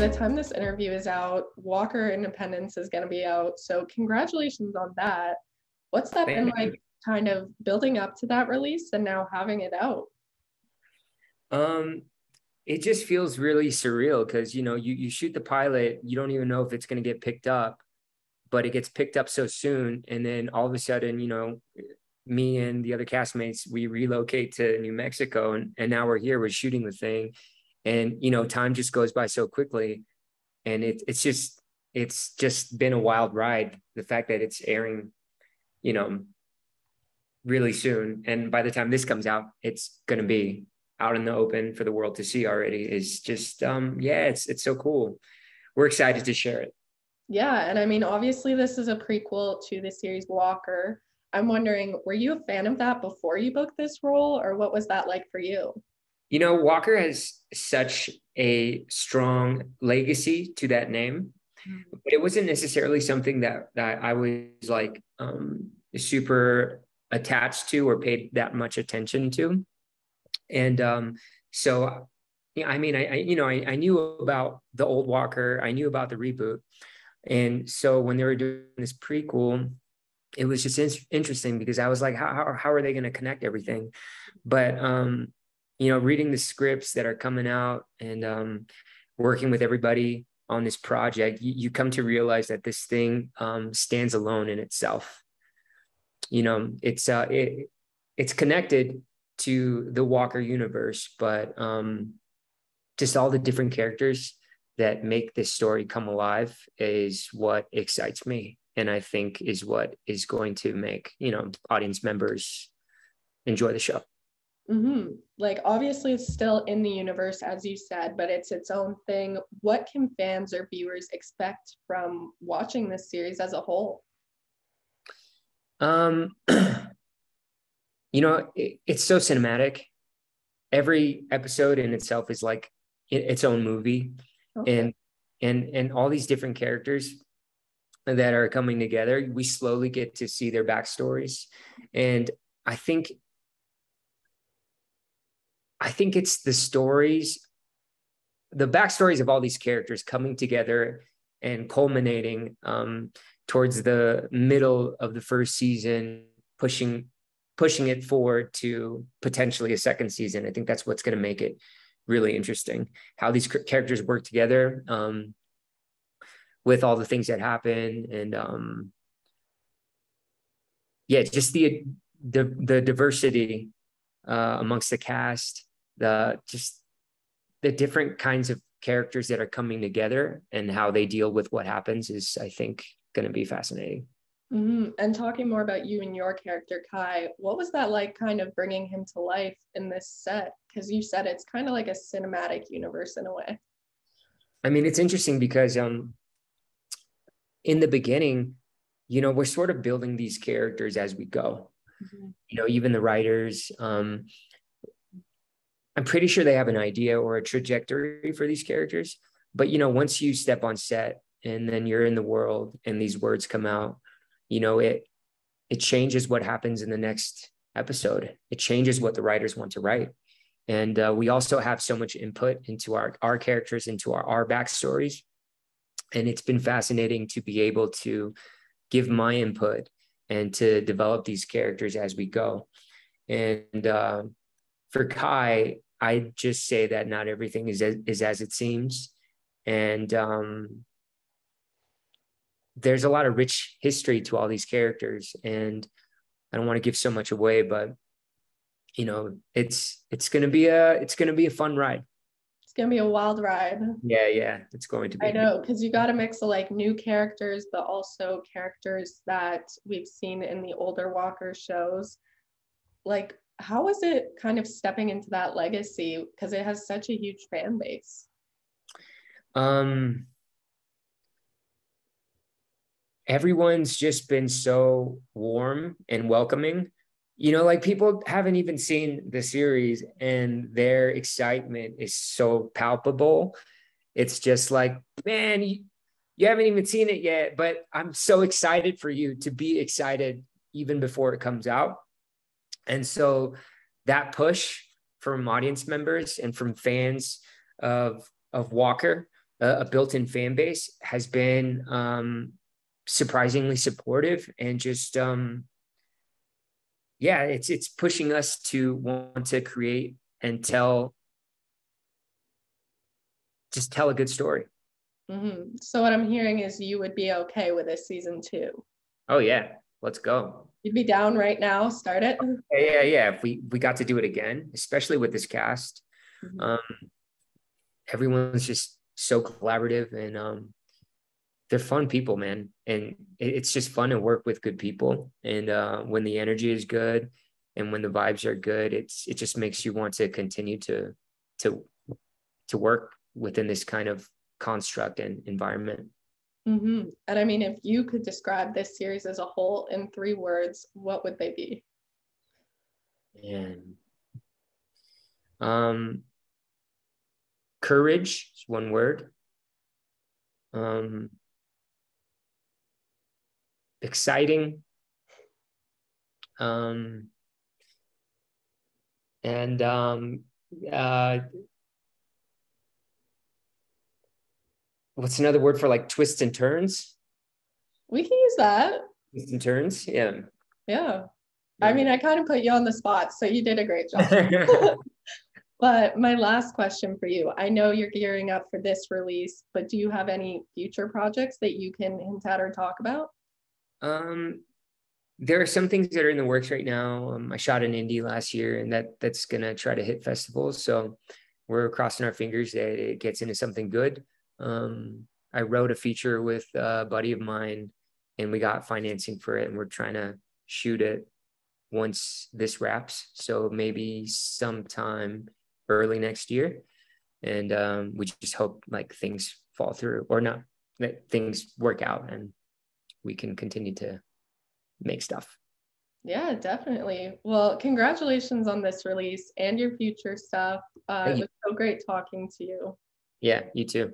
the time this interview is out, Walker Independence is going to be out. So congratulations on that. What's that been like, kind of building up to that release and now having it out? It just feels really surreal because, you shoot the pilot, you don't even know if it's going to get picked up, but it gets picked up so soon. And then all of a sudden, me and the other castmates, we relocate to New Mexico, and now we're here, we're shooting the thing. And, time just goes by so quickly. And it's just been a wild ride. The fact that it's airing, really soon. And by the time this comes out, it's going to be out in the open for the world to see already, is just, it's so cool. We're excited to share it. Yeah. And I mean, obviously this is a prequel to the series Walker. I'm wondering, were you a fan of that before you booked this role, or what was that like for you? Walker has such a strong legacy to that name, but it wasn't necessarily something that I was like super attached to or paid that much attention to. And so, yeah, I mean, I knew about the old Walker, I knew about the reboot. And so when they were doing this prequel, it was just interesting because I was like, how are they going to connect everything? But, reading the scripts that are coming out and working with everybody on this project, you come to realize that this thing stands alone in itself. It's connected to the Walker universe, but just all the different characters that make this story come alive is what excites me, and I think is what is going to make audience members enjoy the show. Mm-hmm. Like, obviously it's still in the universe, as you said, but it's its own thing. What can fans or viewers expect from watching this series as a whole? It's so cinematic. Every episode in itself is like its own movie. Okay. And all these different characters that are coming together, we slowly get to see their backstories. And I think it's the backstories of all these characters coming together and culminating towards the middle of the first season, pushing it forward to potentially a second season. I think that's what's going to make it really interesting, how these characters work together with all the things that happen. And just the diversity amongst the cast, the different kinds of characters that are coming together and how they deal with what happens is, I think, going to be fascinating. Mm-hmm. And talking more about you and your character, Kai, what was that like, kind of bringing him to life in this set? Because you said it's kind of like a cinematic universe in a way. I mean, it's interesting because in the beginning, we're sort of building these characters as we go. Mm-hmm. Even the writers, I'm pretty sure they have an idea or a trajectory for these characters. But, once you step on set and then you're in the world and these words come out, it changes what happens in the next episode. It changes what the writers want to write. And we also have so much input into our characters, into our backstories. And it's been fascinating to be able to give my input and to develop these characters as we go. And for Kai, I just say that not everything is as it seems. And there's a lot of rich history to all these characters, and I don't want to give so much away, but it's going to be a fun ride. It's going to be a wild ride. Yeah, it's going to be. I know, because you got a mix of like new characters, but also characters that we've seen in the older Walker shows. Like, how was it kind of stepping into that legacy? Because it has such a huge fan base. Everyone's just been so warm and welcoming. Like, people haven't even seen the series and their excitement is so palpable. It's just like, man, you haven't even seen it yet, but I'm so excited for you to be excited even before it comes out. And so that push from audience members and from fans of Walker a built-in fan base has been surprisingly supportive, and just yeah, it's pushing us to want to create and tell a good story. Mm-hmm. So what I'm hearing is you would be okay with a season 2. Oh yeah, let's go. You'd be down right now, start it. Yeah. If we got to do it again, especially with this cast, Mm-hmm. everyone's just so collaborative, and they're fun people, man. And it's just fun to work with good people. And when the energy is good and when the vibes are good, it just makes you want to continue to work within this kind of construct and environment. Mm-hmm. And I mean, if you could describe this series as a whole in 3 words, what would they be? And courage is one word. Exciting. And what's another word for like twists and turns? We can use that. Twists and turns, yeah. Yeah. I mean, I kind of put you on the spot, so you did a great job. But my last question for you, I know you're gearing up for this release, but do you have any future projects that you can hint at or talk about? There are some things that are in the works right now. I shot an indie last year, and that's gonna try to hit festivals. So we're crossing our fingers that it gets into something good. I wrote a feature with a buddy of mine, and we got financing for it, and we're trying to shoot it once this wraps. So maybe sometime early next year. And we just hope like things fall through, or not, that things work out and we can continue to make stuff. Yeah, definitely. Well, congratulations on this release and your future stuff. It was so great talking to you. Yeah, you too.